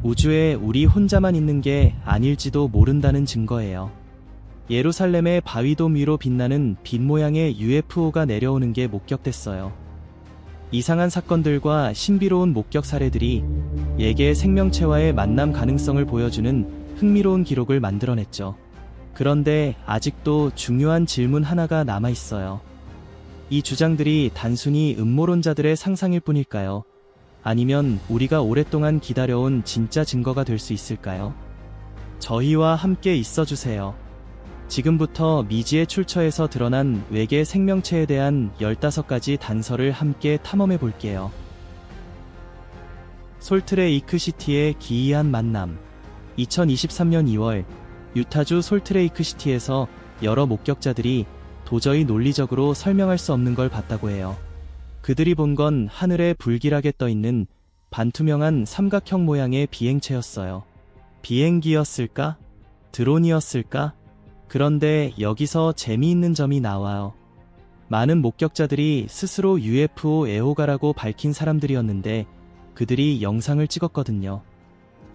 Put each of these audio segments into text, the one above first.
우주에 우리 혼자만 있는 게 아닐지도 모른다는 증거예요. 예루살렘의 바위돔 위로 빛나는 빛 모양의 UFO가 내려오는 게 목격됐어요. 이상한 사건들과 신비로운 목격 사례들이 예계 생명체와의 만남 가능성을 보여주는 흥미로운 기록을 만들어냈죠. 그런데 아직도 중요한 질문 하나가 남아있어요. 이 주장들이 단순히 음모론자들의 상상일 뿐일까요? 아니면 우리가 오랫동안 기다려온 진짜 증거가 될 수 있을까요? 저희와 함께 있어주세요. 지금부터 미지의 출처에서 드러난 외계 생명체에 대한 15가지 단서를 함께 탐험해 볼게요. 솔트레이크시티의 기이한 만남. 2023년 2월, 유타주 솔트레이크시티에서 여러 목격자들이 도저히 논리적으로 설명할 수 없는 걸 봤다고 해요. 그들이 본 건 하늘에 불길하게 떠있는 반투명한 삼각형 모양의 비행체였어요. 비행기였을까? 드론이었을까? 그런데 여기서 재미있는 점이 나와요. 많은 목격자들이 스스로 UFO 애호가라고 밝힌 사람들이었는데 그들이 영상을 찍었거든요.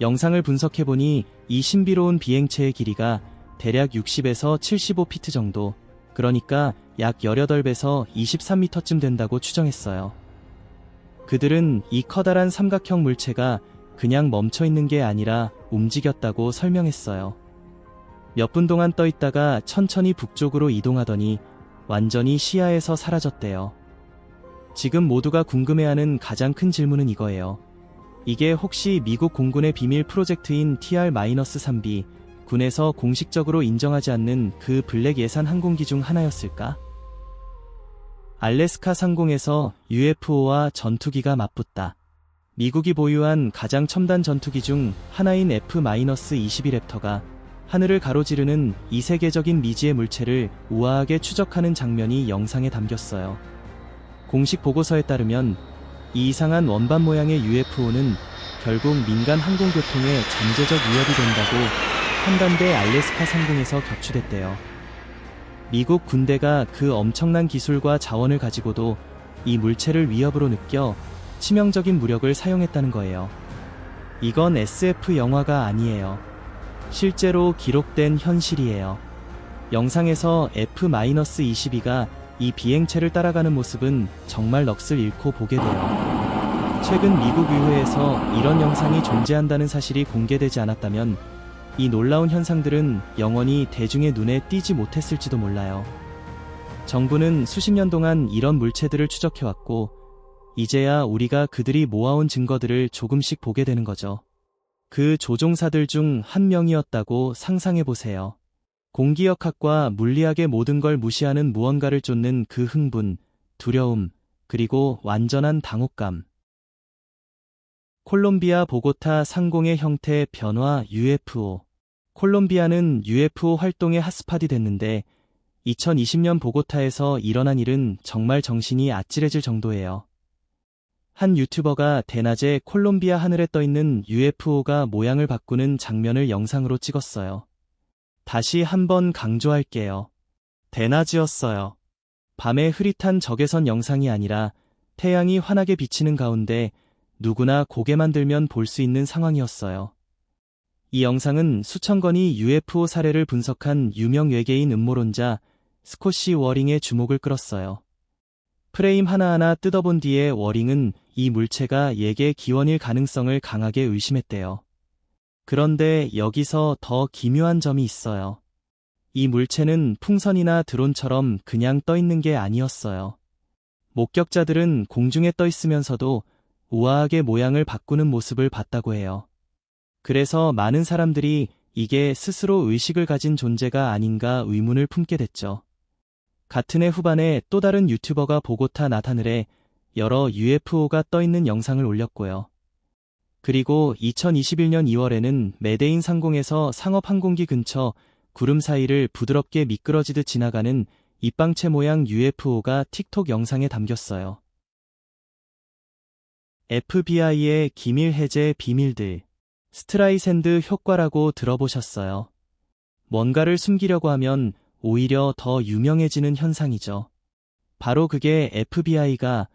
영상을 분석해보니 이 신비로운 비행체의 길이가 대략 60에서 75피트 정도, 그러니까 약 18배에서 23m쯤 된다고 추정했어요. 그들은 이 커다란 삼각형 물체가 그냥 멈춰있는 게 아니라 움직였다고 설명했어요. 몇 분 동안 떠있다가 천천히 북쪽으로 이동하더니 완전히 시야에서 사라졌대요. 지금 모두가 궁금해하는 가장 큰 질문은 이거예요. 이게 혹시 미국 공군의 비밀 프로젝트인 TR-3B, 군에서 공식적으로 인정하지 않는 그 블랙 예산 항공기 중 하나였을까? 알래스카 상공에서 UFO와 전투기가 맞붙다. 미국이 보유한 가장 첨단 전투기 중 하나인 F-22 랩터가 하늘을 가로지르는 이 세계적인 미지의 물체를 우아하게 추적하는 장면이 영상에 담겼어요. 공식 보고서에 따르면 이 이상한 원반 모양의 UFO는 결국 민간 항공교통에 잠재적 위협이 된다고 판단돼 알래스카 상공에서 격추됐대요. 미국 군대가 그 엄청난 기술과 자원을 가지고도 이 물체를 위협으로 느껴 치명적인 무력을 사용했다는 거예요. 이건 SF 영화가 아니에요. 실제로 기록된 현실이에요. 영상에서 F-22가 이 비행체를 따라가는 모습은 정말 넋을 잃고 보게 돼요. 최근 미국 의회에서 이런 영상이 존재한다는 사실이 공개되지 않았다면 이 놀라운 현상들은 영원히 대중의 눈에 띄지 못했을지도 몰라요. 정부는 수십 년 동안 이런 물체들을 추적해왔고 이제야 우리가 그들이 모아온 증거들을 조금씩 보게 되는 거죠. 그 조종사들 중 한 명이었다고 상상해보세요. 공기역학과 물리학의 모든 걸 무시하는 무언가를 쫓는 그 흥분, 두려움, 그리고 완전한 당혹감. 콜롬비아 보고타 상공의 형태 변화 UFO. 콜롬비아는 UFO 활동의 핫스팟이 됐는데 2020년 보고타에서 일어난 일은 정말 정신이 아찔해질 정도예요. 한 유튜버가 대낮에 콜롬비아 하늘에 떠있는 UFO가 모양을 바꾸는 장면을 영상으로 찍었어요. 다시 한번 강조할게요. 대낮이었어요. 밤에 흐릿한 적외선 영상이 아니라 태양이 환하게 비치는 가운데 누구나 고개만 들면 볼 수 있는 상황이었어요. 이 영상은 수천 건의 UFO 사례를 분석한 유명 외계인 음모론자 스콧시 워링의 주목을 끌었어요. 프레임 하나하나 뜯어본 뒤에 워링은 이 물체가 예계 기원일 가능성을 강하게 의심했대요. 그런데 여기서 더 기묘한 점이 있어요. 이 물체는 풍선이나 드론처럼 그냥 떠있는 게 아니었어요. 목격자들은 공중에 떠있으면서도 우아하게 모양을 바꾸는 모습을 봤다고 해요. 그래서 많은 사람들이 이게 스스로 의식을 가진 존재가 아닌가 의문을 품게 됐죠. 같은 해 후반에 또 다른 유튜버가 보고타 낮하늘에 여러 UFO가 떠있는 영상을 올렸고요. 그리고 2021년 2월에는 메데인 상공에서 상업항공기 근처 구름 사이를 부드럽게 미끄러지듯 지나가는 입방체 모양 UFO가 틱톡 영상에 담겼어요. FBI의 기밀 해제 비밀들. 스트라이샌드 효과라고 들어보셨어요? 뭔가를 숨기려고 하면 오히려 더 유명해지는 현상이죠. 바로 그게 FBI가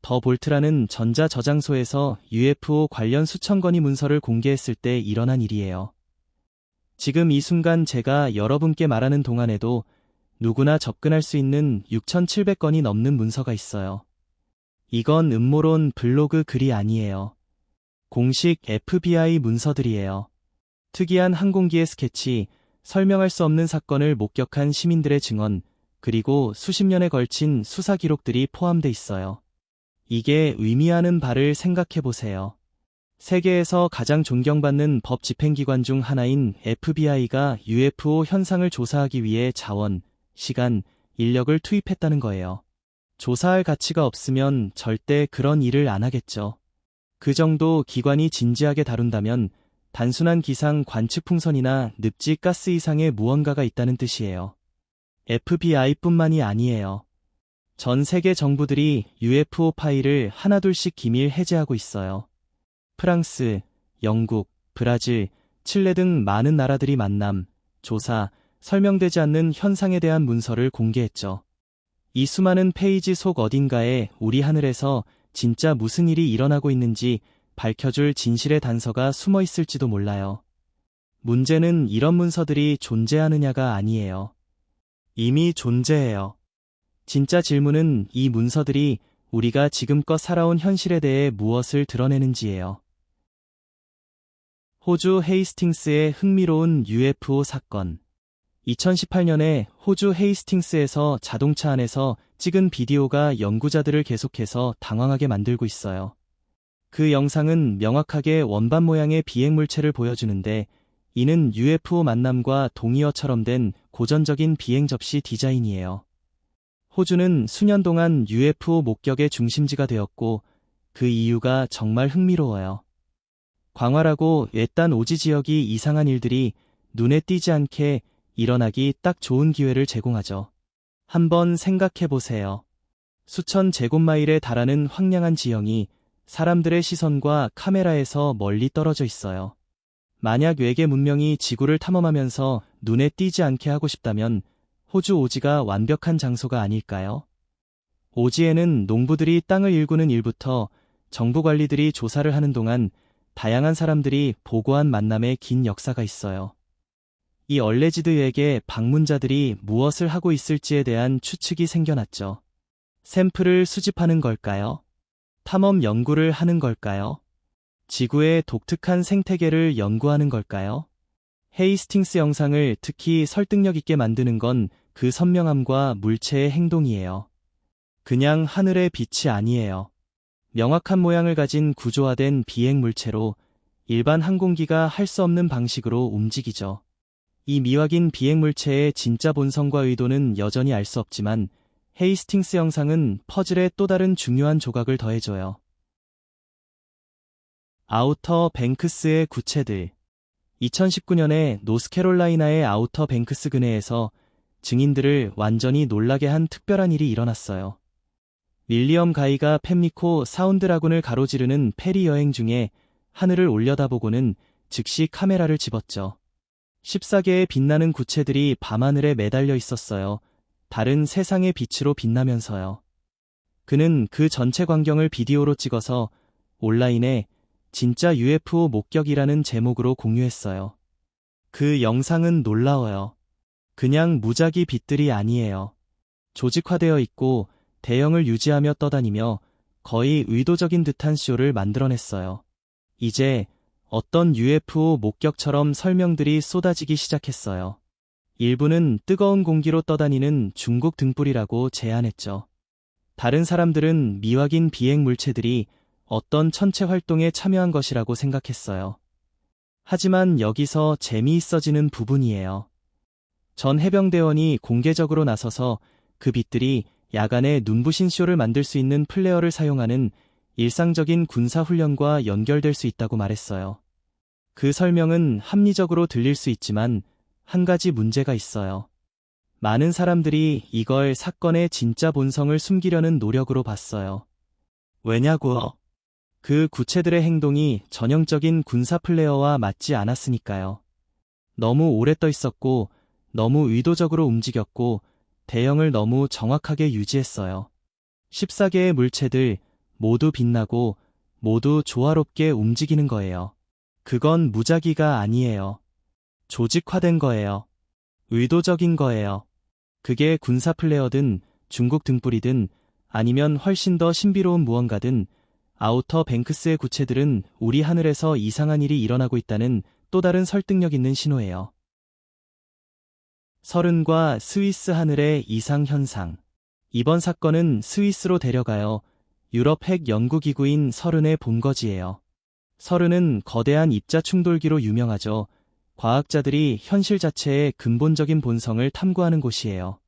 더 볼트라는 전자저장소에서 UFO 관련 수천 건의 문서를 공개했을 때 일어난 일이에요. 지금 이 순간 제가 여러분께 말하는 동안에도 누구나 접근할 수 있는 6,700건이 넘는 문서가 있어요. 이건 음모론 블로그 글이 아니에요. 공식 FBI 문서들이에요. 특이한 항공기의 스케치, 설명할 수 없는 사건을 목격한 시민들의 증언, 그리고 수십 년에 걸친 수사 기록들이 포함돼 있어요. 이게 의미하는 바를 생각해 보세요. 세계에서 가장 존경받는 법 집행기관 중 하나인 FBI가 UFO 현상을 조사하기 위해 자원, 시간, 인력을 투입했다는 거예요. 조사할 가치가 없으면 절대 그런 일을 안 하겠죠. 그 정도 기관이 진지하게 다룬다면 단순한 기상 관측 풍선이나 늪지 가스 이상의 무언가가 있다는 뜻이에요. FBI뿐만이 아니에요. 전 세계 정부들이 UFO 파일을 하나둘씩 기밀 해제하고 있어요. 프랑스, 영국, 브라질, 칠레 등 많은 나라들이 만남, 조사, 설명되지 않는 현상에 대한 문서를 공개했죠. 이 수많은 페이지 속 어딘가에 우리 하늘에서 진짜 무슨 일이 일어나고 있는지 밝혀줄 진실의 단서가 숨어 있을지도 몰라요. 문제는 이런 문서들이 존재하느냐가 아니에요. 이미 존재해요. 진짜 질문은 이 문서들이 우리가 지금껏 살아온 현실에 대해 무엇을 드러내는지예요. 호주 헤이스팅스의 흥미로운 UFO 사건. 2018년에 호주 헤이스팅스에서 자동차 안에서 찍은 비디오가 연구자들을 계속해서 당황하게 만들고 있어요. 그 영상은 명확하게 원반 모양의 비행물체를 보여주는데 이는 UFO 만남과 동의어처럼 된 고전적인 비행 접시 디자인이에요. 호주는 수년 동안 UFO 목격의 중심지가 되었고 그 이유가 정말 흥미로워요. 광활하고 외딴 오지 지역이 이상한 일들이 눈에 띄지 않게 일어나기 딱 좋은 기회를 제공하죠. 한번 생각해 보세요. 수천 제곱마일에 달하는 황량한 지형이 사람들의 시선과 카메라에서 멀리 떨어져 있어요. 만약 외계 문명이 지구를 탐험하면서 눈에 띄지 않게 하고 싶다면 호주 오지가 완벽한 장소가 아닐까요? 오지에는 농부들이 땅을 일구는 일부터 정부 관리들이 조사를 하는 동안 다양한 사람들이 보고한 만남의 긴 역사가 있어요. 이 얼레지드에게 방문자들이 무엇을 하고 있을지에 대한 추측이 생겨났죠. 샘플을 수집하는 걸까요? 탐험 연구를 하는 걸까요? 지구의 독특한 생태계를 연구하는 걸까요? 헤이스팅스 영상을 특히 설득력 있게 만드는 건 그 선명함과 물체의 행동이에요. 그냥 하늘의 빛이 아니에요. 명확한 모양을 가진 구조화된 비행 물체로 일반 항공기가 할 수 없는 방식으로 움직이죠. 이 미확인 비행 물체의 진짜 본성과 의도는 여전히 알 수 없지만 헤이스팅스 영상은 퍼즐에 또 다른 중요한 조각을 더해줘요. 아우터 뱅크스의 구체들. 2019년에 노스캐롤라이나의 아우터 뱅크스 근해에서 증인들을 완전히 놀라게 한 특별한 일이 일어났어요. 윌리엄 가이가 팹리코 사운드라군을 가로지르는 페리 여행 중에 하늘을 올려다보고는 즉시 카메라를 집었죠. 14개의 빛나는 구체들이 밤하늘에 매달려 있었어요. 다른 세상의 빛으로 빛나면서요. 그는 그 전체 광경을 비디오로 찍어서 온라인에 진짜 UFO 목격이라는 제목으로 공유했어요. 그 영상은 놀라워요. 그냥 무작위 빛들이 아니에요. 조직화되어 있고 대형을 유지하며 떠다니며 거의 의도적인 듯한 쇼를 만들어냈어요. 이제 어떤 UFO 목격처럼 설명들이 쏟아지기 시작했어요. 일부는 뜨거운 공기로 떠다니는 중국 등불이라고 제안했죠. 다른 사람들은 미확인 비행 물체들이 어떤 천체 활동에 참여한 것이라고 생각했어요. 하지만 여기서 재미있어지는 부분이에요. 전 해병대원이 공개적으로 나서서 그 빛들이 야간에 눈부신 쇼를 만들 수 있는 플레어를 사용하는 일상적인 군사훈련과 연결될 수 있다고 말했어요. 그 설명은 합리적으로 들릴 수 있지만 한 가지 문제가 있어요. 많은 사람들이 이걸 사건의 진짜 본성을 숨기려는 노력으로 봤어요. 왜냐고요? 그 구체들의 행동이 전형적인 군사 플레이어와 맞지 않았으니까요. 너무 오래 떠 있었고 너무 의도적으로 움직였고 대형을 너무 정확하게 유지했어요. 14개의 물체들, 모두 빛나고 모두 조화롭게 움직이는 거예요. 그건 무작위가 아니에요. 조직화된 거예요. 의도적인 거예요. 그게 군사 플레어든 중국 등불이든 아니면 훨씬 더 신비로운 무언가든 아우터 뱅크스의 구체들은 우리 하늘에서 이상한 일이 일어나고 있다는 또 다른 설득력 있는 신호예요. 서른과 스위스 하늘의 이상 현상. 이번 사건은 스위스로 데려가요. 유럽 핵 연구기구인 서른의 본거지예요. 서른은 거대한 입자 충돌기로 유명하죠. 과학자들이 현실 자체의 근본적인 본성을 탐구하는 곳이에요.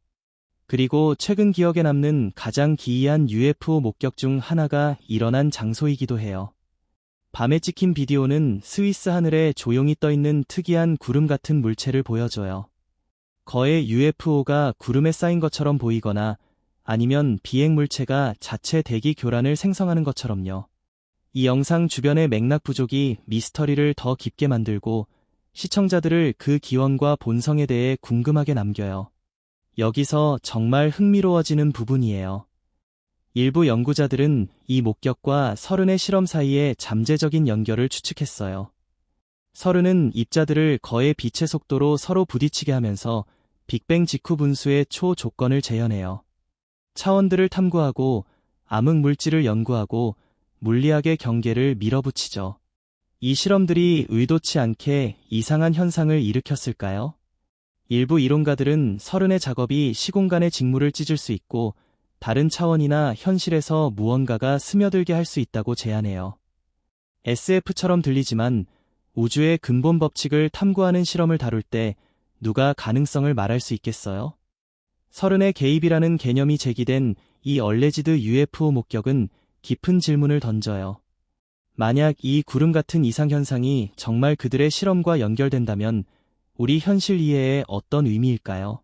그리고 최근 기억에 남는 가장 기이한 UFO 목격 중 하나가 일어난 장소이기도 해요. 밤에 찍힌 비디오는 스위스 하늘에 조용히 떠있는 특이한 구름 같은 물체를 보여줘요. 거의 UFO가 구름에 쌓인 것처럼 보이거나 아니면 비행 물체가 자체 대기 교란을 생성하는 것처럼요. 이 영상 주변의 맥락 부족이 미스터리를 더 깊게 만들고 시청자들을 그 기원과 본성에 대해 궁금하게 남겨요. 여기서 정말 흥미로워지는 부분이에요. 일부 연구자들은 이 목격과 서른의 실험 사이에 잠재적인 연결을 추측했어요. 서른은 입자들을 거의 빛의 속도로 서로 부딪히게 하면서 빅뱅 직후 분수의 초조건을 재현해요. 차원들을 탐구하고 암흑 물질을 연구하고 물리학의 경계를 밀어붙이죠. 이 실험들이 의도치 않게 이상한 현상을 일으켰을까요? 일부 이론가들은 서른의 작업이 시공간의 직무를 찢을 수 있고 다른 차원이나 현실에서 무언가가 스며들게 할 수 있다고 제안해요. SF처럼 들리지만 우주의 근본 법칙을 탐구하는 실험을 다룰 때 누가 가능성을 말할 수 있겠어요? 서른의 개입이라는 개념이 제기된 이 얼레지드 UFO 목격은 깊은 질문을 던져요. 만약 이 구름 같은 이상현상이 정말 그들의 실험과 연결된다면 우리 현실 이해에 어떤 의미일까요?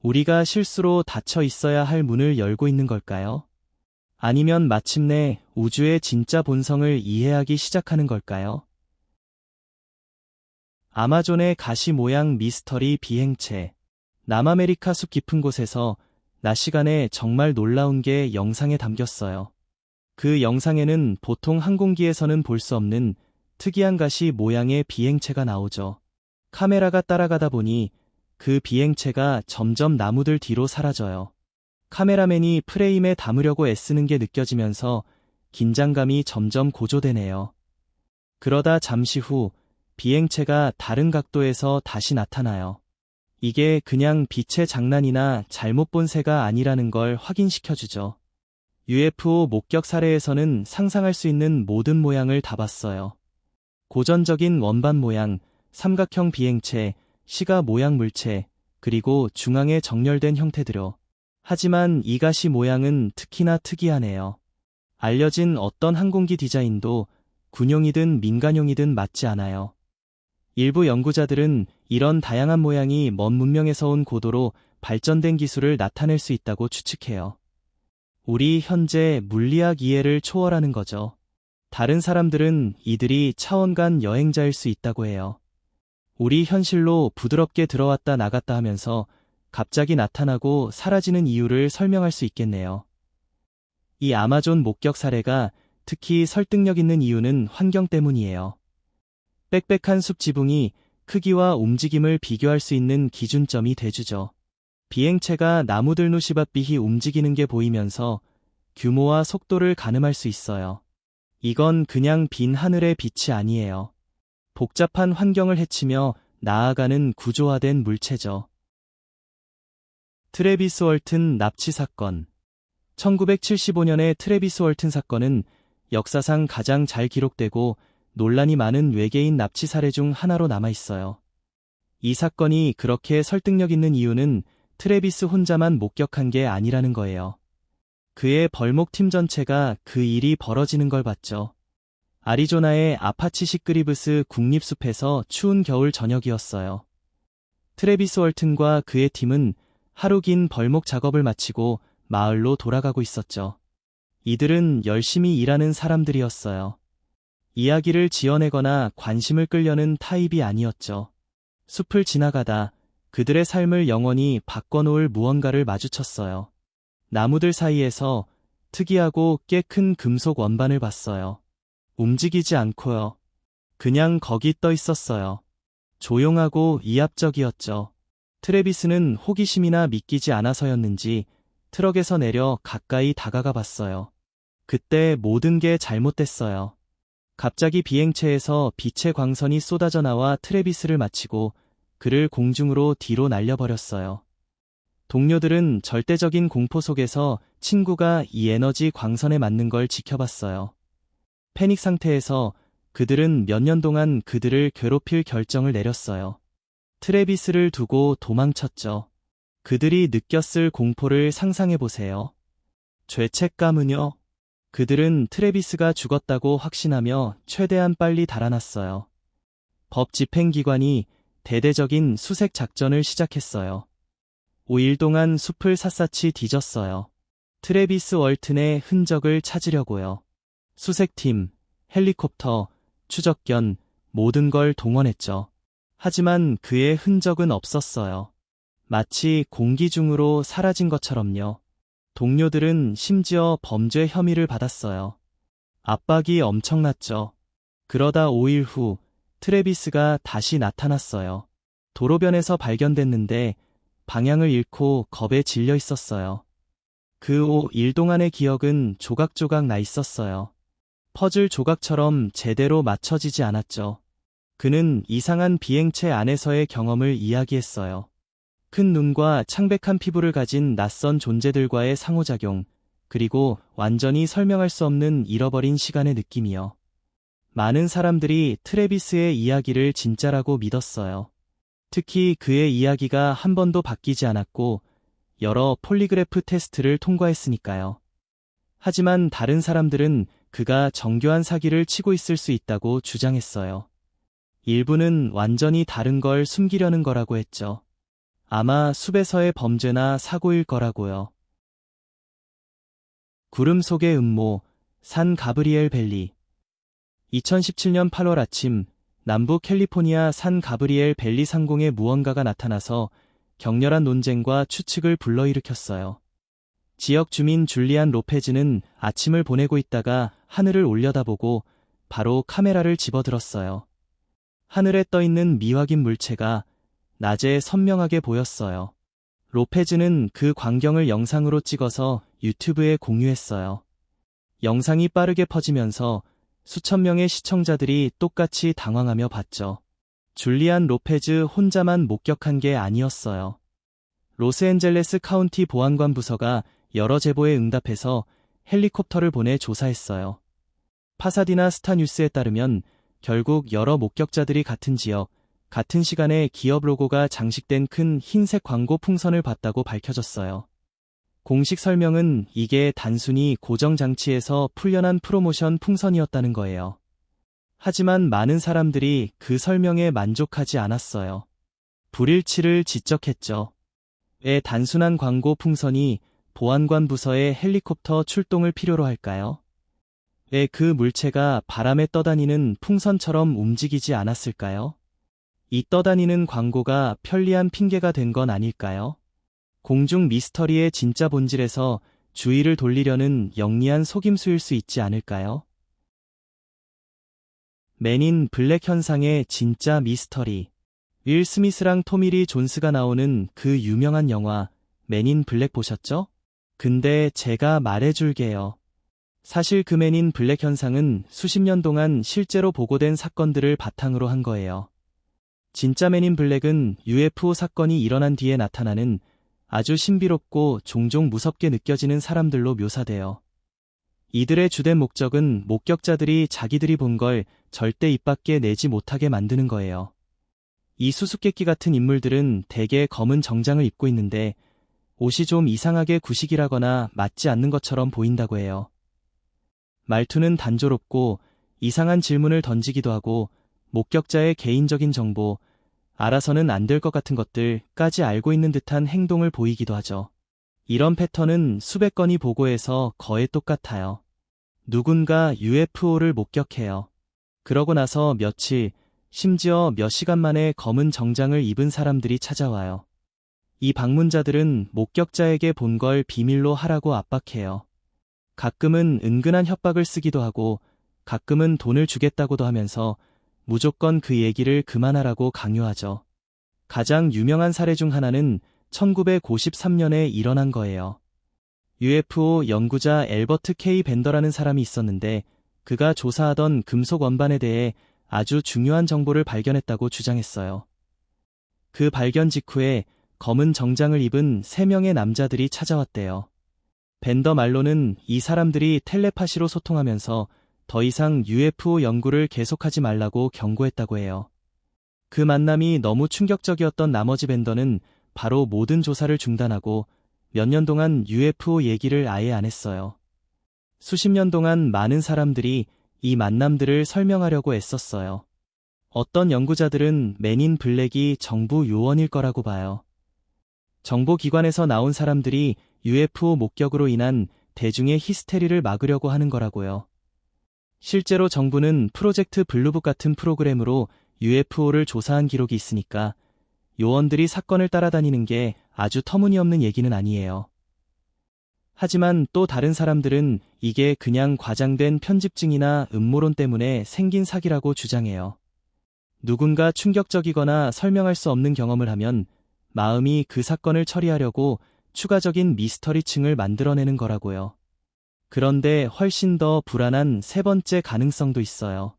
우리가 실수로 닫혀 있어야 할 문을 열고 있는 걸까요? 아니면 마침내 우주의 진짜 본성을 이해하기 시작하는 걸까요? 아마존의 가시 모양 미스터리 비행체. 남아메리카 숲 깊은 곳에서 낮 시간에 정말 놀라운 게 영상에 담겼어요. 그 영상에는 보통 항공기에서는 볼 수 없는 특이한 가시 모양의 비행체가 나오죠. 카메라가 따라가다 보니 그 비행체가 점점 나무들 뒤로 사라져요. 카메라맨이 프레임에 담으려고 애쓰는 게 느껴지면서 긴장감이 점점 고조되네요. 그러다 잠시 후 비행체가 다른 각도에서 다시 나타나요. 이게 그냥 빛의 장난이나 잘못 본 새가 아니라는 걸 확인시켜주죠. UFO 목격 사례에서는 상상할 수 있는 모든 모양을 다 봤어요. 고전적인 원반 모양, 삼각형 비행체, 시가 모양 물체, 그리고 중앙에 정렬된 형태들요. 하지만 이 가시 모양은 특히나 특이하네요. 알려진 어떤 항공기 디자인도 군용이든 민간용이든 맞지 않아요. 일부 연구자들은 이런 다양한 모양이 먼 문명에서 온 고도로 발전된 기술을 나타낼 수 있다고 추측해요. 우리 현재 물리학 이해를 초월하는 거죠. 다른 사람들은 이들이 차원 간 여행자일 수 있다고 해요. 우리 현실로 부드럽게 들어왔다 나갔다 하면서 갑자기 나타나고 사라지는 이유를 설명할 수 있겠네요. 이 아마존 목격 사례가 특히 설득력 있는 이유는 환경 때문이에요. 빽빽한 숲 지붕이 크기와 움직임을 비교할 수 있는 기준점이 돼주죠. 비행체가 나무들 노시밭빛이 움직이는 게 보이면서 규모와 속도를 가늠할 수 있어요. 이건 그냥 빈 하늘의 빛이 아니에요. 복잡한 환경을 헤치며 나아가는 구조화된 물체죠. 트래비스 월튼 납치 사건. 1975년의 트래비스 월튼 사건은 역사상 가장 잘 기록되고 논란이 많은 외계인 납치 사례 중 하나로 남아있어요. 이 사건이 그렇게 설득력 있는 이유는 트래비스 혼자만 목격한 게 아니라는 거예요. 그의 벌목 팀 전체가 그 일이 벌어지는 걸 봤죠. 아리조나의 아파치 시크리브스 국립숲에서 추운 겨울 저녁이었어요. 트래비스 월튼과 그의 팀은 하루 긴 벌목 작업을 마치고 마을로 돌아가고 있었죠. 이들은 열심히 일하는 사람들이었어요. 이야기를 지어내거나 관심을 끌려는 타입이 아니었죠. 숲을 지나가다 그들의 삶을 영원히 바꿔놓을 무언가를 마주쳤어요. 나무들 사이에서 특이하고 꽤 큰 금속 원반을 봤어요. 움직이지 않고요. 그냥 거기 떠 있었어요. 조용하고 이압적이었죠. 트래비스는 호기심이나 믿기지 않아서였는지 트럭에서 내려 가까이 다가가 봤어요. 그때 모든 게 잘못됐어요. 갑자기 비행체에서 빛의 광선이 쏟아져 나와 트래비스를 마치고 그를 공중으로 뒤로 날려버렸어요. 동료들은 절대적인 공포 속에서 친구가 이 에너지 광선에 맞는 걸 지켜봤어요. 패닉 상태에서 그들은 몇 년 동안 그들을 괴롭힐 결정을 내렸어요. 트래비스를 두고 도망쳤죠. 그들이 느꼈을 공포를 상상해보세요. 죄책감은요? 그들은 트래비스가 죽었다고 확신하며 최대한 빨리 달아났어요. 법 집행기관이 대대적인 수색 작전을 시작했어요. 5일 동안 숲을 샅샅이 뒤졌어요. 트래비스 월튼의 흔적을 찾으려고요. 수색팀, 헬리콥터, 추적견, 모든 걸 동원했죠. 하지만 그의 흔적은 없었어요. 마치 공기 중으로 사라진 것처럼요. 동료들은 심지어 범죄 혐의를 받았어요. 압박이 엄청났죠. 그러다 5일 후 트래비스가 다시 나타났어요. 도로변에서 발견됐는데 방향을 잃고 겁에 질려 있었어요. 그 5일 동안의 기억은 조각조각 나 있었어요. 퍼즐 조각처럼 제대로 맞춰지지 않았죠. 그는 이상한 비행체 안에서의 경험을 이야기했어요. 큰 눈과 창백한 피부를 가진 낯선 존재들과의 상호작용, 그리고 완전히 설명할 수 없는 잃어버린 시간의 느낌이요. 많은 사람들이 트래비스의 이야기를 진짜라고 믿었어요. 특히 그의 이야기가 한 번도 바뀌지 않았고 여러 폴리그래프 테스트를 통과했으니까요. 하지만 다른 사람들은 그가 정교한 사기를 치고 있을 수 있다고 주장했어요. 일부는 완전히 다른 걸 숨기려는 거라고 했죠. 아마 숲에서의 범죄나 사고일 거라고요. 구름 속의 음모, 산 가브리엘 밸리. 2017년 8월 아침, 남부 캘리포니아 산 가브리엘 밸리 상공에 무언가가 나타나서 격렬한 논쟁과 추측을 불러일으켰어요. 지역 주민 줄리안 로페즈는 아침을 보내고 있다가 하늘을 올려다보고 바로 카메라를 집어들었어요. 하늘에 떠있는 미확인 물체가 낮에 선명하게 보였어요. 로페즈는 그 광경을 영상으로 찍어서 유튜브에 공유했어요. 영상이 빠르게 퍼지면서 수천 명의 시청자들이 똑같이 당황하며 봤죠. 줄리안 로페즈 혼자만 목격한 게 아니었어요. 로스앤젤레스 카운티 보안관 부서가 여러 제보에 응답해서 헬리콥터를 보내 조사했어요. 파사디나 스타뉴스에 따르면 결국 여러 목격자들이 같은 지역, 같은 시간에 기업 로고가 장식된 큰 흰색 광고 풍선을 봤다고 밝혀졌어요. 공식 설명은 이게 단순히 고정 장치에서 풀려난 프로모션 풍선이었다는 거예요. 하지만 많은 사람들이 그 설명에 만족하지 않았어요. 불일치를 지적했죠. 왜 단순한 광고 풍선이 보안관 부서의 헬리콥터 출동을 필요로 할까요? 왜 그 물체가 바람에 떠다니는 풍선처럼 움직이지 않았을까요? 이 떠다니는 광고가 편리한 핑계가 된 건 아닐까요? 공중 미스터리의 진짜 본질에서 주의를 돌리려는 영리한 속임수일 수 있지 않을까요? 맨인 블랙 현상의 진짜 미스터리. 윌 스미스랑 토미 리 존스가 나오는 그 유명한 영화 맨인 블랙 보셨죠? 근데 제가 말해줄게요. 사실 그 맨인 블랙 현상은 수십 년 동안 실제로 보고된 사건들을 바탕으로 한 거예요. 진짜 맨인 블랙은 UFO 사건이 일어난 뒤에 나타나는 아주 신비롭고 종종 무섭게 느껴지는 사람들로 묘사돼요. 이들의 주된 목적은 목격자들이 자기들이 본 걸 절대 입 밖에 내지 못하게 만드는 거예요. 이 수수께끼 같은 인물들은 대개 검은 정장을 입고 있는데 옷이 좀 이상하게 구식이라거나 맞지 않는 것처럼 보인다고 해요. 말투는 단조롭고 이상한 질문을 던지기도 하고 목격자의 개인적인 정보, 알아서는 안 될 것 같은 것들까지 알고 있는 듯한 행동을 보이기도 하죠. 이런 패턴은 수백 건이 보고해서 거의 똑같아요. 누군가 UFO를 목격해요. 그러고 나서 며칠, 심지어 몇 시간 만에 검은 정장을 입은 사람들이 찾아와요. 이 방문자들은 목격자에게 본 걸 비밀로 하라고 압박해요. 가끔은 은근한 협박을 쓰기도 하고 가끔은 돈을 주겠다고도 하면서 무조건 그 얘기를 그만하라고 강요하죠. 가장 유명한 사례 중 하나는 1953년에 일어난 거예요. UFO 연구자 엘버트 K. 벤더라는 사람이 있었는데 그가 조사하던 금속 원반에 대해 아주 중요한 정보를 발견했다고 주장했어요. 그 발견 직후에 검은 정장을 입은 3명의 남자들이 찾아왔대요. 벤더 말로는 이 사람들이 텔레파시로 소통하면서 더 이상 UFO 연구를 계속하지 말라고 경고했다고 해요. 그 만남이 너무 충격적이었던 나머지 벤더는 바로 모든 조사를 중단하고 몇 년 동안 UFO 얘기를 아예 안 했어요. 수십 년 동안 많은 사람들이 이 만남들을 설명하려고 애썼어요. 어떤 연구자들은 맨인 블랙이 정부 요원일 거라고 봐요. 정보기관에서 나온 사람들이 UFO 목격으로 인한 대중의 히스테리를 막으려고 하는 거라고요. 실제로 정부는 프로젝트 블루북 같은 프로그램으로 UFO를 조사한 기록이 있으니까 요원들이 사건을 따라다니는 게 아주 터무니없는 얘기는 아니에요. 하지만 또 다른 사람들은 이게 그냥 과장된 편집증이나 음모론 때문에 생긴 사기라고 주장해요. 누군가 충격적이거나 설명할 수 없는 경험을 하면 마음이 그 사건을 처리하려고 추가적인 미스터리층을 만들어내는 거라고요. 그런데 훨씬 더 불안한 세 번째 가능성도 있어요.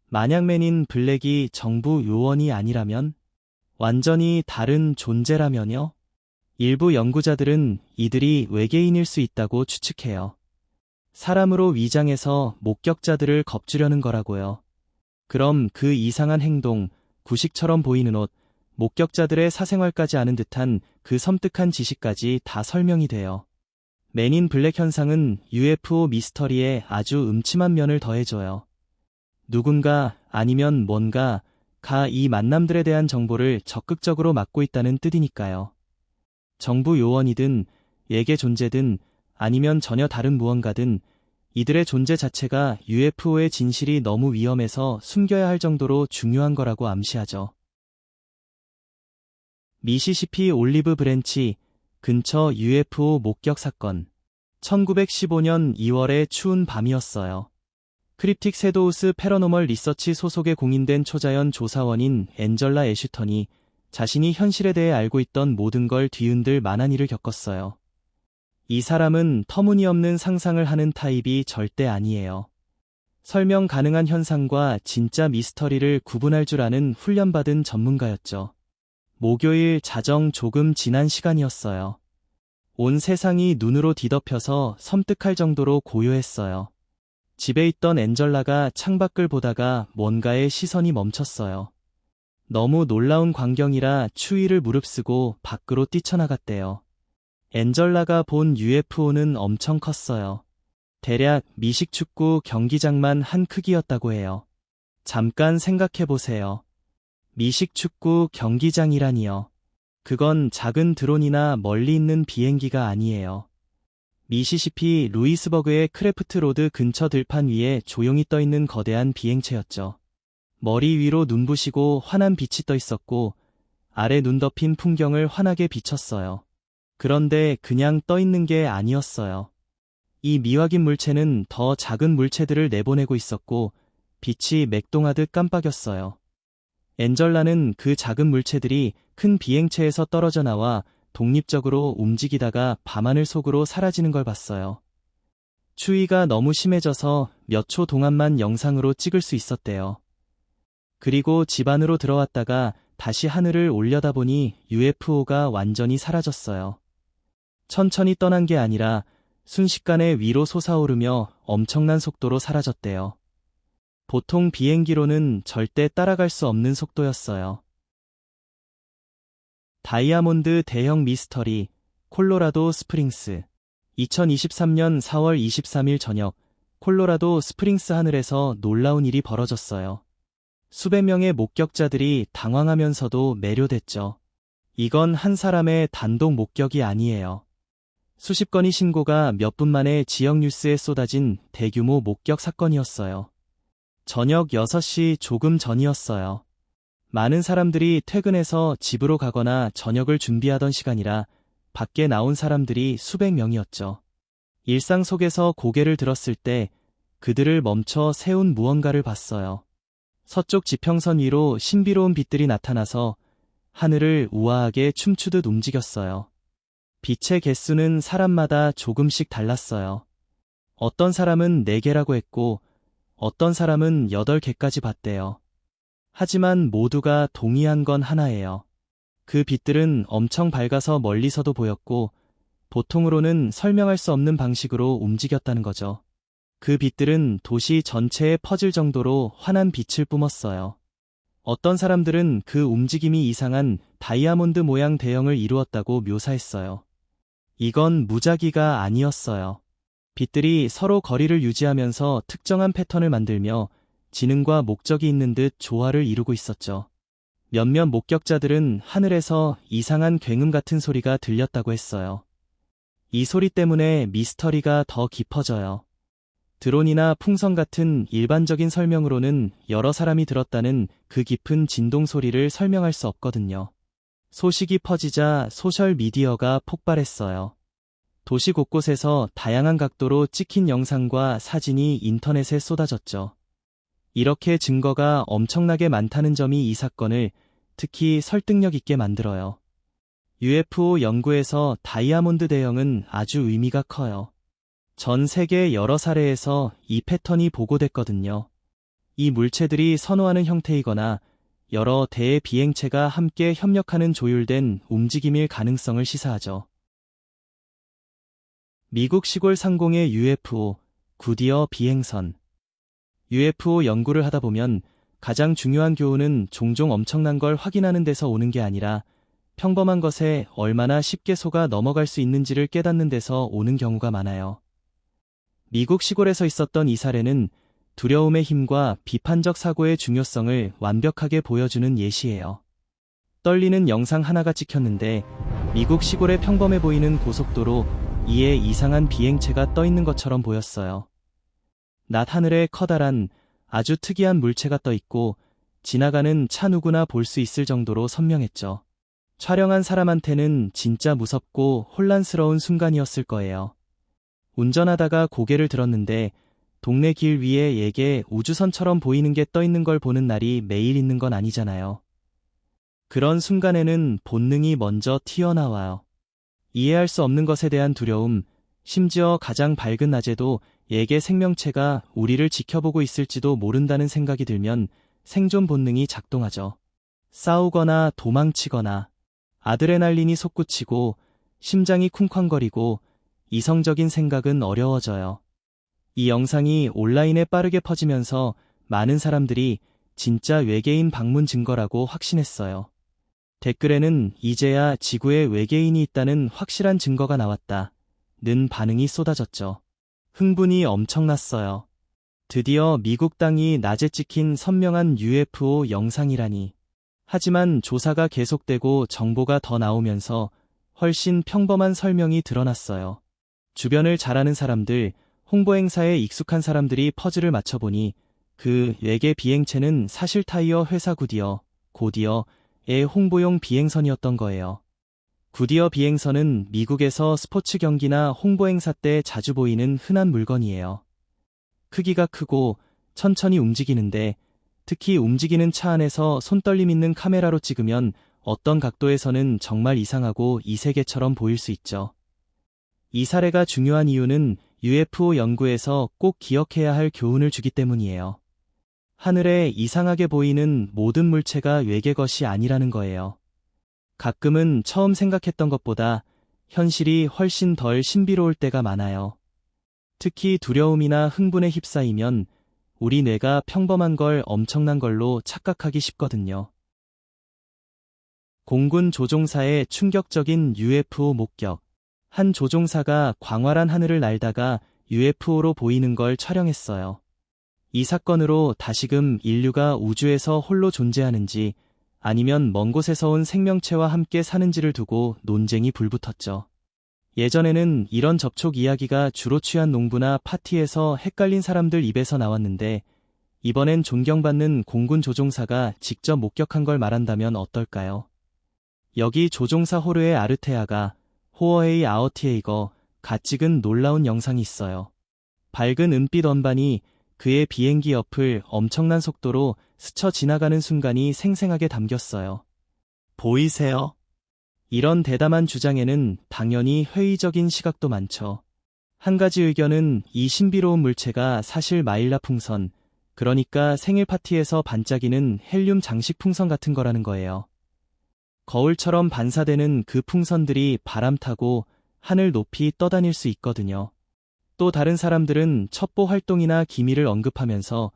만약 맨인 블랙이 정부 요원이 아니라면? 완전히 다른 존재라면요? 일부 연구자들은 이들이 외계인일 수 있다고 추측해요. 사람으로 위장해서 목격자들을 겁주려는 거라고요. 그럼 그 이상한 행동, 구식처럼 보이는 옷, 목격자들의 사생활까지 아는 듯한 그 섬뜩한 지식까지 다 설명이 돼요. 맨인 블랙 현상은 UFO 미스터리에 아주 음침한 면을 더해줘요. 누군가 아니면 뭔가가 이 만남들에 대한 정보를 적극적으로 막고 있다는 뜻이니까요. 정부 요원이든 예계 존재든 아니면 전혀 다른 무언가든 이들의 존재 자체가 UFO의 진실이 너무 위험해서 숨겨야 할 정도로 중요한 거라고 암시하죠. 미시시피 올리브 브랜치 근처 UFO 목격 사건. 1915년 2월의 추운 밤이었어요. 크립틱 세도우스 패러노멀 리서치 소속에 공인된 초자연 조사원인 앤젤라 애슈턴이 자신이 현실에 대해 알고 있던 모든 걸 뒤흔들 만한 일을 겪었어요. 이 사람은 터무니없는 상상을 하는 타입이 절대 아니에요. 설명 가능한 현상과 진짜 미스터리를 구분할 줄 아는 훈련받은 전문가였죠. 목요일 자정 조금 지난 시간이었어요. 온 세상이 눈으로 뒤덮여서 섬뜩할 정도로 고요했어요. 집에 있던 앤젤라가 창밖을 보다가 뭔가에 시선이 멈췄어요. 너무 놀라운 광경이라 추위를 무릅쓰고 밖으로 뛰쳐나갔대요. 앤젤라가 본 UFO는 엄청 컸어요. 대략 미식축구 경기장만 한 크기였다고 해요. 잠깐 생각해보세요. 미식축구 경기장이라니요. 그건 작은 드론이나 멀리 있는 비행기가 아니에요. 미시시피 루이스버그의 크래프트 로드 근처 들판 위에 조용히 떠있는 거대한 비행체였죠. 머리 위로 눈부시고 환한 빛이 떠 있었고 아래 눈 덮인 풍경을 환하게 비쳤어요. 그런데 그냥 떠 있는 게 아니었어요. 이 미확인 물체는 더 작은 물체들을 내보내고 있었고 빛이 맥동하듯 깜빡였어요. 앤젤라는 그 작은 물체들이 큰 비행체에서 떨어져 나와 독립적으로 움직이다가 밤하늘 속으로 사라지는 걸 봤어요. 추위가 너무 심해져서 몇 초 동안만 영상으로 찍을 수 있었대요. 그리고 집 안으로 들어왔다가 다시 하늘을 올려다보니 UFO가 완전히 사라졌어요. 천천히 떠난 게 아니라 순식간에 위로 솟아오르며 엄청난 속도로 사라졌대요. 보통 비행기로는 절대 따라갈 수 없는 속도였어요. 다이아몬드 대형 미스터리, 콜로라도 스프링스. 2023년 4월 23일 저녁, 콜로라도 스프링스 하늘에서 놀라운 일이 벌어졌어요. 수백 명의 목격자들이 당황하면서도 매료됐죠. 이건 한 사람의 단독 목격이 아니에요. 수십 건의 신고가 몇 분 만에 지역 뉴스에 쏟아진 대규모 목격 사건이었어요. 저녁 6시 조금 전이었어요. 많은 사람들이 퇴근해서 집으로 가거나 저녁을 준비하던 시간이라 밖에 나온 사람들이 수백 명이었죠. 일상 속에서 고개를 들었을 때 그들을 멈춰 세운 무언가를 봤어요. 서쪽 지평선 위로 신비로운 빛들이 나타나서 하늘을 우아하게 춤추듯 움직였어요. 빛의 개수는 사람마다 조금씩 달랐어요. 어떤 사람은 4개라고 했고 어떤 사람은 8개까지 봤대요. 하지만 모두가 동의한 건 하나예요. 그 빛들은 엄청 밝아서 멀리서도 보였고 보통으로는 설명할 수 없는 방식으로 움직였다는 거죠. 그 빛들은 도시 전체에 퍼질 정도로 환한 빛을 뿜었어요. 어떤 사람들은 그 움직임이 이상한 다이아몬드 모양 대형을 이루었다고 묘사했어요. 이건 무작위가 아니었어요. 빛들이 서로 거리를 유지하면서 특정한 패턴을 만들며 지능과 목적이 있는 듯 조화를 이루고 있었죠. 몇몇 목격자들은 하늘에서 이상한 굉음 같은 소리가 들렸다고 했어요. 이 소리 때문에 미스터리가 더 깊어져요. 드론이나 풍선 같은 일반적인 설명으로는 여러 사람이 들었다는 그 깊은 진동 소리를 설명할 수 없거든요. 소식이 퍼지자 소셜미디어가 폭발했어요. 도시 곳곳에서 다양한 각도로 찍힌 영상과 사진이 인터넷에 쏟아졌죠. 이렇게 증거가 엄청나게 많다는 점이 이 사건을 특히 설득력 있게 만들어요. UFO 연구에서 다이아몬드 대형은 아주 의미가 커요. 전 세계 여러 사례에서 이 패턴이 보고됐거든요. 이 물체들이 선호하는 형태이거나 여러 대의 비행체가 함께 협력하는 조율된 움직임일 가능성을 시사하죠. 미국 시골 상공의 UFO, 구디어 비행선. UFO 연구를 하다 보면 가장 중요한 교훈은 종종 엄청난 걸 확인하는 데서 오는 게 아니라 평범한 것에 얼마나 쉽게 속아 넘어갈 수 있는지를 깨닫는 데서 오는 경우가 많아요. 미국 시골에서 있었던 이 사례는 두려움의 힘과 비판적 사고의 중요성을 완벽하게 보여주는 예시예요. 떨리는 영상 하나가 찍혔는데 미국 시골의 평범해 보이는 고속도로 이에 이상한 비행체가 떠 있는 것처럼 보였어요. 낮 하늘에 커다란 아주 특이한 물체가 떠 있고 지나가는 차 누구나 볼 수 있을 정도로 선명했죠. 촬영한 사람한테는 진짜 무섭고 혼란스러운 순간이었을 거예요. 운전하다가 고개를 들었는데 동네 길 위에 예게 우주선처럼 보이는 게 떠 있는 걸 보는 날이 매일 있는 건 아니잖아요. 그런 순간에는 본능이 먼저 튀어나와요. 이해할 수 없는 것에 대한 두려움, 심지어 가장 밝은 낮에도 예계 생명체가 우리를 지켜보고 있을지도 모른다는 생각이 들면 생존 본능이 작동하죠. 싸우거나 도망치거나 아드레날린이 솟구치고 심장이 쿵쾅거리고 이성적인 생각은 어려워져요. 이 영상이 온라인에 빠르게 퍼지면서 많은 사람들이 진짜 외계인 방문 증거라고 확신했어요. 댓글에는 이제야 지구에 외계인이 있다는 확실한 증거가 나왔다. 는 반응이 쏟아졌죠. 흥분이 엄청났어요. 드디어 미국 땅이 낮에 찍힌 선명한 UFO 영상이라니. 하지만 조사가 계속되고 정보가 더 나오면서 훨씬 평범한 설명이 드러났어요. 주변을 잘 아는 사람들, 홍보 행사에 익숙한 사람들이 퍼즐을 맞춰보니 그 외계 비행체는 사실 타이어 회사 고디어의 홍보용 비행선이었던 거예요. 구디어 비행선은 미국에서 스포츠 경기나 홍보 행사 때 자주 보이는 흔한 물건이에요. 크기가 크고 천천히 움직이는데 특히 움직이는 차 안에서 손떨림 있는 카메라로 찍으면 어떤 각도에서는 정말 이상하고 이세계처럼 보일 수 있죠. 이 사례가 중요한 이유는 UFO 연구에서 꼭 기억해야 할 교훈을 주기 때문이에요. 하늘에 이상하게 보이는 모든 물체가 외계 것이 아니라는 거예요. 가끔은 처음 생각했던 것보다 현실이 훨씬 덜 신비로울 때가 많아요. 특히 두려움이나 흥분에 휩싸이면 우리 뇌가 평범한 걸 엄청난 걸로 착각하기 쉽거든요. 공군 조종사의 충격적인 UFO 목격. 한 조종사가 광활한 하늘을 날다가 UFO로 보이는 걸 촬영했어요. 이 사건으로 다시금 인류가 우주에서 홀로 존재하는지 아니면 먼 곳에서 온 생명체와 함께 사는지를 두고 논쟁이 불붙었죠. 예전에는 이런 접촉 이야기가 주로 취한 농부나 파티에서 헷갈린 사람들 입에서 나왔는데 이번엔 존경받는 공군 조종사가 직접 목격한 걸 말한다면 어떨까요? 여기 조종사 호르헤 아르테아가 호어헤이 아어티에이거 갓 찍은 놀라운 영상이 있어요. 밝은 은빛 원반이 그의 비행기 옆을 엄청난 속도로 스쳐 지나가는 순간이 생생하게 담겼어요. 보이세요? 이런 대담한 주장에는 당연히 회의적인 시각도 많죠. 한 가지 의견은 이 신비로운 물체가 사실 마일라 풍선, 그러니까 생일 파티에서 반짝이는 헬륨 장식 풍선 같은 거라는 거예요. 거울처럼 반사되는 그 풍선들이 바람 타고 하늘 높이 떠다닐 수 있거든요. 또 다른 사람들은 첩보 활동이나 기밀을 언급하면서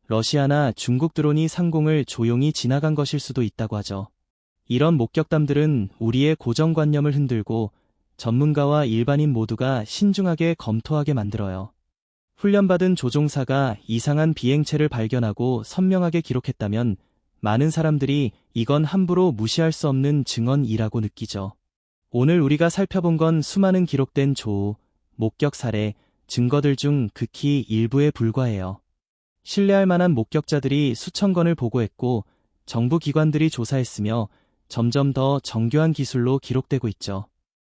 러시아나 중국 드론이 상공을 조용히 지나간 것일 수도 있다고 하죠. 이런 목격담들은 우리의 고정관념을 흔들고 전문가와 일반인 모두가 신중하게 검토하게 만들어요. 훈련받은 조종사가 이상한 비행체를 발견하고 선명하게 기록했다면 많은 사람들이 이건 함부로 무시할 수 없는 증언이라고 느끼죠. 오늘 우리가 살펴본 건 수많은 기록된 조우, 목격 사례, 증거들 중 극히 일부에 불과해요. 신뢰할 만한 목격자들이 수천 건을 보고했고 정부 기관들이 조사했으며 점점 더 정교한 기술로 기록되고 있죠.